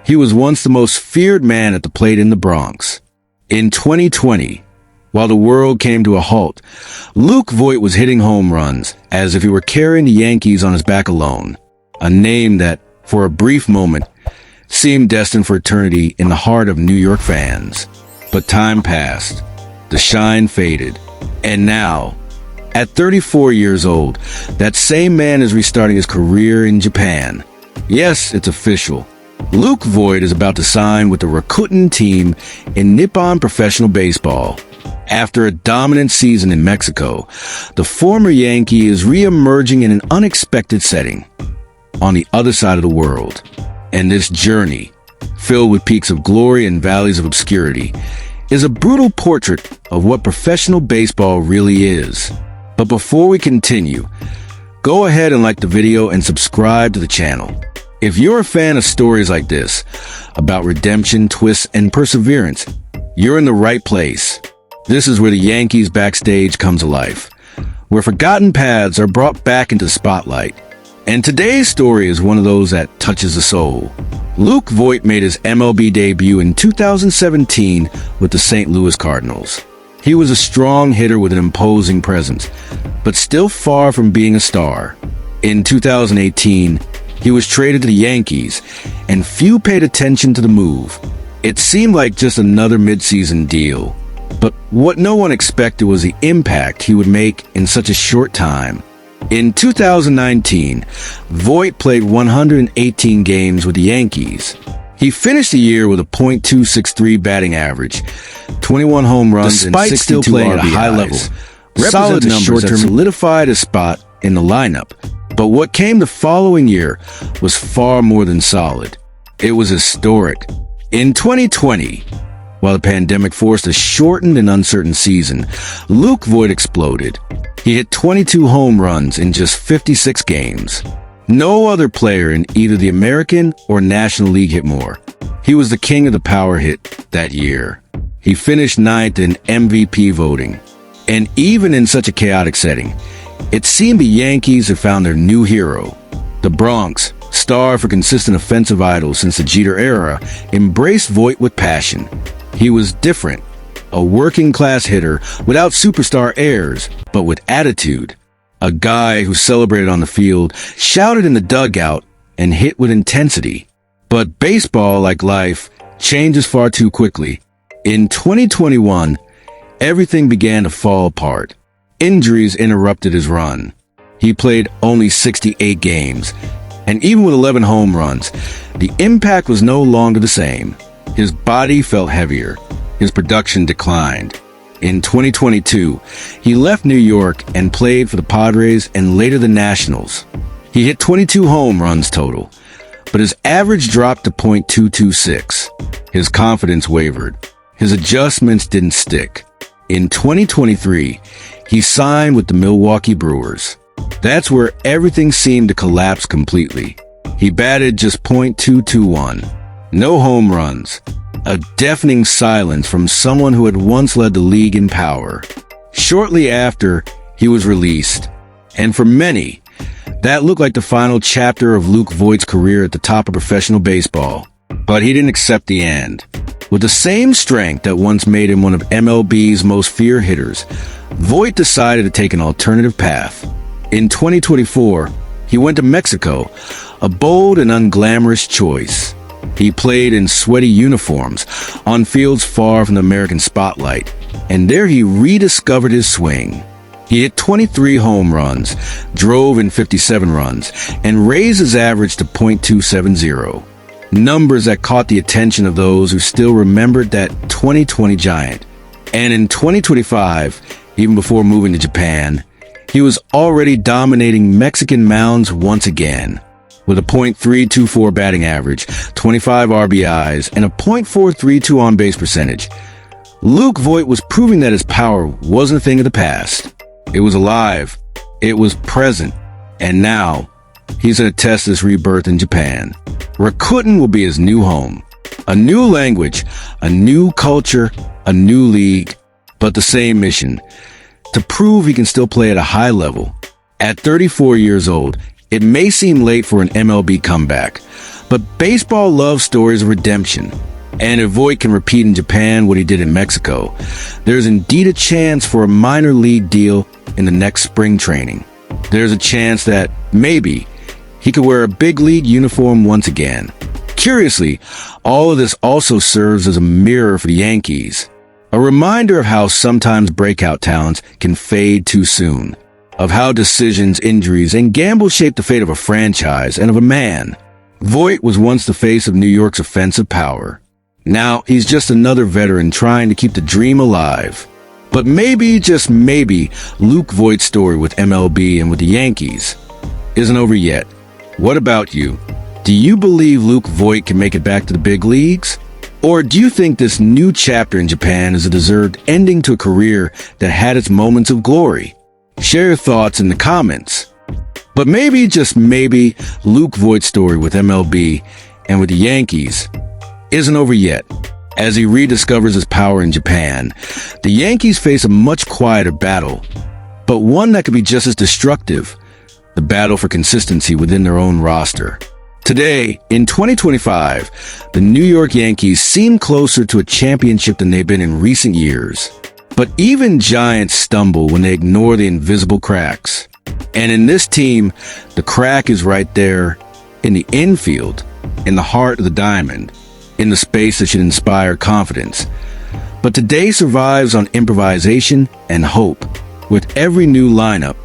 He was once the most feared man at the plate in the Bronx. In 2020, while the world came to a halt, Luke Voit was hitting home runs as if he were carrying the Yankees on his back alone, a name that, for a brief moment, seemed destined for eternity in the heart of New York fans. But time passed, the shine faded, and now, at 34 years old, that same man is restarting his career in Japan. Yes, it's official. Luke Voit is about to sign with the Rakuten team in Nippon Professional Baseball. After a dominant season in Mexico, the former Yankee is re-emerging in an unexpected setting, on the other side of the world. And this journey, filled with peaks of glory and valleys of obscurity, is a brutal portrait of what professional baseball really is. But before we continue, go ahead and like the video and subscribe to the channel. If you're a fan of stories like this, about redemption, twists, and perseverance, you're in the right place. This is where the Yankees backstage comes alive, where forgotten paths are brought back into the spotlight. And today's story is one of those that touches the soul. Luke Voit made his MLB debut in 2017 with the St. Louis Cardinals. He was a strong hitter with an imposing presence, but still far from being a star. In 2018, he was traded to the Yankees, and few paid attention to the move. It seemed like just another midseason deal. But what no one expected was the impact he would make in such a short time. In 2019, Voit played 118 games with the Yankees. He finished the year with a .263 batting average, 21 home runs, Despite and still 62 playing RBIs. at a high level, Solid numbers that solidified his spot in the lineup. But what came the following year was far more than solid. It was historic. In 2020, while the pandemic forced a shortened and uncertain season, Luke Voit exploded. He hit 22 home runs in just 56 games. No other player in either the American or National League hit more. He was the king of the power hit that year. He finished 9th in MVP voting. And even in such a chaotic setting, it seemed the Yankees had found their new hero. The Bronx, star for consistent offensive idols since the Jeter era, embraced Voit with passion. He was different, a working-class hitter without superstar airs, but with attitude. A guy who celebrated on the field, shouted in the dugout, and hit with intensity. But baseball, like life, changes far too quickly. In 2021, everything began to fall apart. Injuries interrupted his run. He played only 68 games, and even with 11 home runs, the impact was no longer the same. His body felt heavier. His production declined. In 2022, he left New York and played for the Padres and later the Nationals. He hit 22 home runs total, but his average dropped to .226. His confidence wavered. His adjustments didn't stick. In 2023, he signed with the Milwaukee Brewers. That's where everything seemed to collapse completely. He batted just .221. No home runs. A deafening silence from someone who had once led the league in power. Shortly after, he was released. And for many, that looked like the final chapter of Luke Voit's career at the top of professional baseball. But he didn't accept the end. With the same strength that once made him one of MLB's most feared hitters, Voit decided to take an alternative path. In 2024, he went to Mexico, a bold and unglamorous choice. He played in sweaty uniforms, on fields far from the American spotlight, and there he rediscovered his swing. He hit 23 home runs, drove in 57 runs, and raised his average to .270. Numbers that caught the attention of those who still remembered that 2020 giant. And in 2025, even before moving to Japan, he was already dominating Mexican mounds once again. With a .324 batting average, 25 RBIs, and a .432 on-base percentage, Luke Voit was proving that his power wasn't a thing of the past. It was alive, it was present, and now, he's going to test this rebirth in Japan. Rakuten will be his new home. A new language, a new culture, a new league, but the same mission. To prove he can still play at a high level. At 34 years old, it may seem late for an MLB comeback, But baseball loves stories of redemption. And if Voit can repeat in Japan what he did in Mexico, there's indeed a chance for a minor league deal in the next spring training. There's a chance that, maybe, he could wear a big league uniform once again. Curiously, all of this also serves as a mirror for the Yankees. A reminder of how sometimes breakout talents can fade too soon. Of how decisions, injuries, and gambles shape the fate of a franchise and of a man. Voit was once the face of New York's offensive power. Now, he's just another veteran trying to keep the dream alive. But maybe, just maybe, Luke Voit's story with MLB and with the Yankees isn't over yet. What about you? Do you believe Luke Voit can make it back to the big leagues? Or do you think this new chapter in Japan is a deserved ending to a career that had its moments of glory? Share your thoughts in the comments. But maybe, just maybe, Luke Voit's story with MLB and with the Yankees isn't over yet. As he rediscovers his power in Japan, the Yankees face a much quieter battle, but one that could be just as destructive: the battle for consistency within their own roster. Today, in 2025, the New York Yankees seem closer to a championship than they've been in recent years. But even giants stumble when they ignore the invisible cracks. And in this team, the crack is right there, in the infield, in the heart of the diamond, in the space that should inspire confidence. But today survives on improvisation and hope. With every new lineup,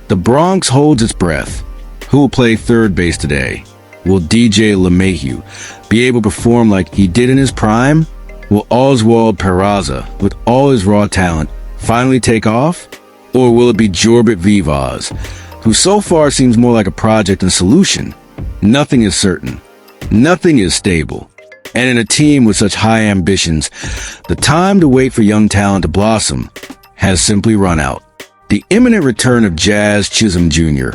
the Bronx holds its breath. Who will play third base today? Will DJ LeMahieu be able to perform like he did in his prime? Will Oswald Peraza, with all his raw talent, finally take off? Or will it be Jorbit Vivas, who so far seems more like a project than a solution? Nothing is certain. Nothing is stable. And in a team with such high ambitions, the time to wait for young talent to blossom has simply run out. The imminent return of Jazz Chisholm Jr.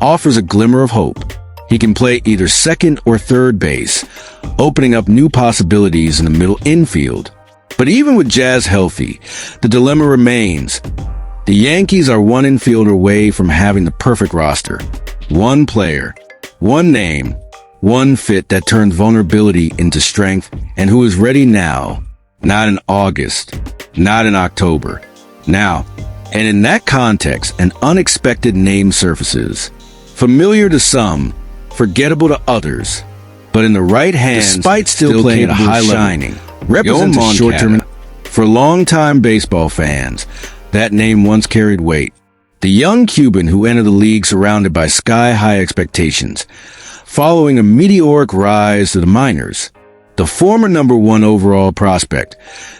offers a glimmer of hope. He can play either second or third base, opening up new possibilities in the middle infield. But even with Jazz healthy, the dilemma remains. The Yankees are one infielder away from having the perfect roster. One player, one name, one fit that turns vulnerability into strength, and who is ready now, not in August, not in October, now. And in that context, an unexpected name surfaces. Familiar to some, forgettable to others, but in the right hands, despite still playing at a high level, represents a short-term. For longtime baseball fans, that name once carried weight. The young Cuban who entered the league surrounded by sky-high expectations, following a meteoric rise to the minors. The former #1 overall prospect,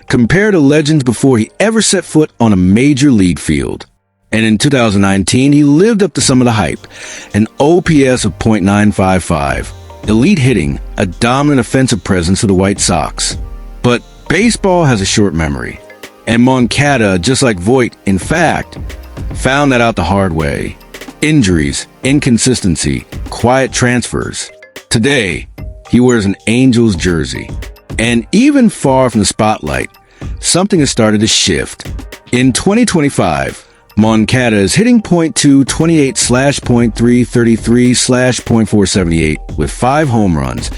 compared to legends before he ever set foot on a major league field. And in 2019, he lived up to some of the hype. An OPS of .955, elite hitting, a dominant offensive presence for the White Sox. But baseball has a short memory. And Moncada, just like Voit, in fact, found that out the hard way. Injuries, inconsistency, quiet transfers. Today, he wears an Angels jersey. And even far from the spotlight, something has started to shift. In 2025, Moncada is hitting .228/.333/.478 with 5 home runs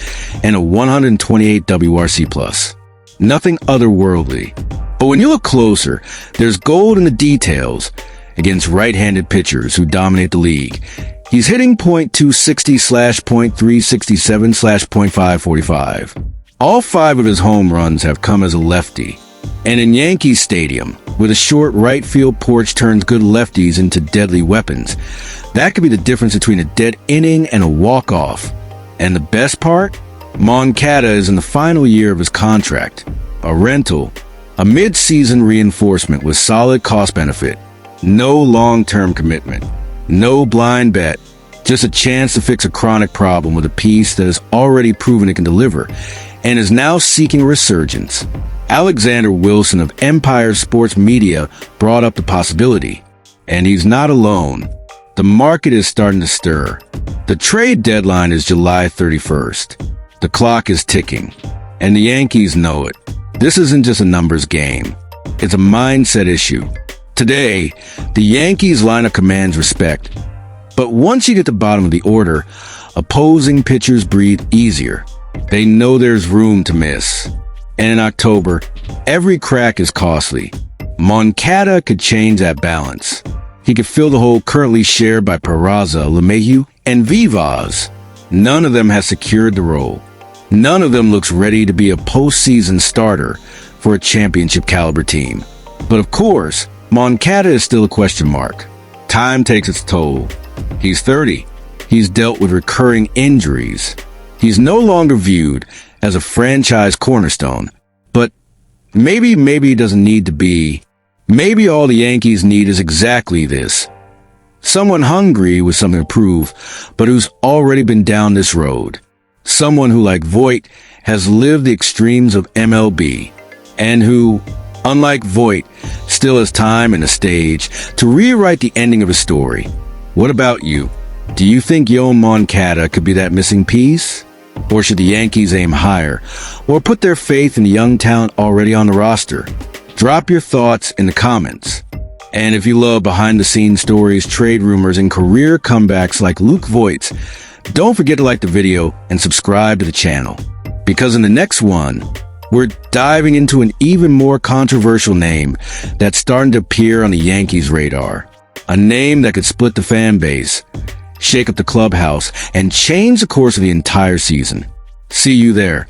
and a 128 WRC+. Nothing otherworldly. But when you look closer, there's gold in the details against right-handed pitchers who dominate the league. He's hitting .260/.367/.545. All 5 of his home runs have come as a lefty. And in Yankee Stadium, where the short right field porch turns good lefties into deadly weapons, that could be the difference between a dead inning and a walk-off. And the best part? Moncada is in the final year of his contract. A rental, a mid-season reinforcement with solid cost benefit. No long-term commitment. No blind bet. Just a chance to fix a chronic problem with a piece that has already proven it can deliver and is now seeking a resurgence. Alexander Wilson of Empire Sports Media brought up the possibility. And he's not alone. The market is starting to stir. The trade deadline is July 31st. The clock is ticking. And the Yankees know it. This isn't just a numbers game. It's a mindset issue. Today, the Yankees lineup commands respect. But once you get to the bottom of the order, Opposing pitchers breathe easier. They know there's room to miss. And in October, every crack is costly. Moncada could change that balance. He could fill the hole currently shared by Peraza, LeMahieu, and Vivas. None of them has secured the role. None of them looks ready to be a postseason starter for a championship-caliber team. But of course, Moncada is still a question mark. Time takes its toll. He's 30. He's dealt with recurring injuries. He's no longer viewed as a franchise cornerstone. But maybe he doesn't need to be. Maybe all the Yankees need is exactly this. Someone hungry with something to prove, but who's already been down this road. Someone who, like Voit, has lived the extremes of MLB, and who, unlike Voit, still has time and a stage to rewrite the ending of a story. What about you? Do you think Yoan Moncada could be that missing piece? Or should the Yankees aim higher, or put their faith in the young talent already on the roster? Drop your thoughts in the comments. And if you love behind-the-scenes stories, trade rumors, and career comebacks like Luke Voit's, don't forget to like the video and subscribe to the channel. Because in the next one, we're diving into an even more controversial name that's starting to appear on the Yankees' radar. A name that could split the fan base, shake up the clubhouse, and change the course of the entire season. See you there.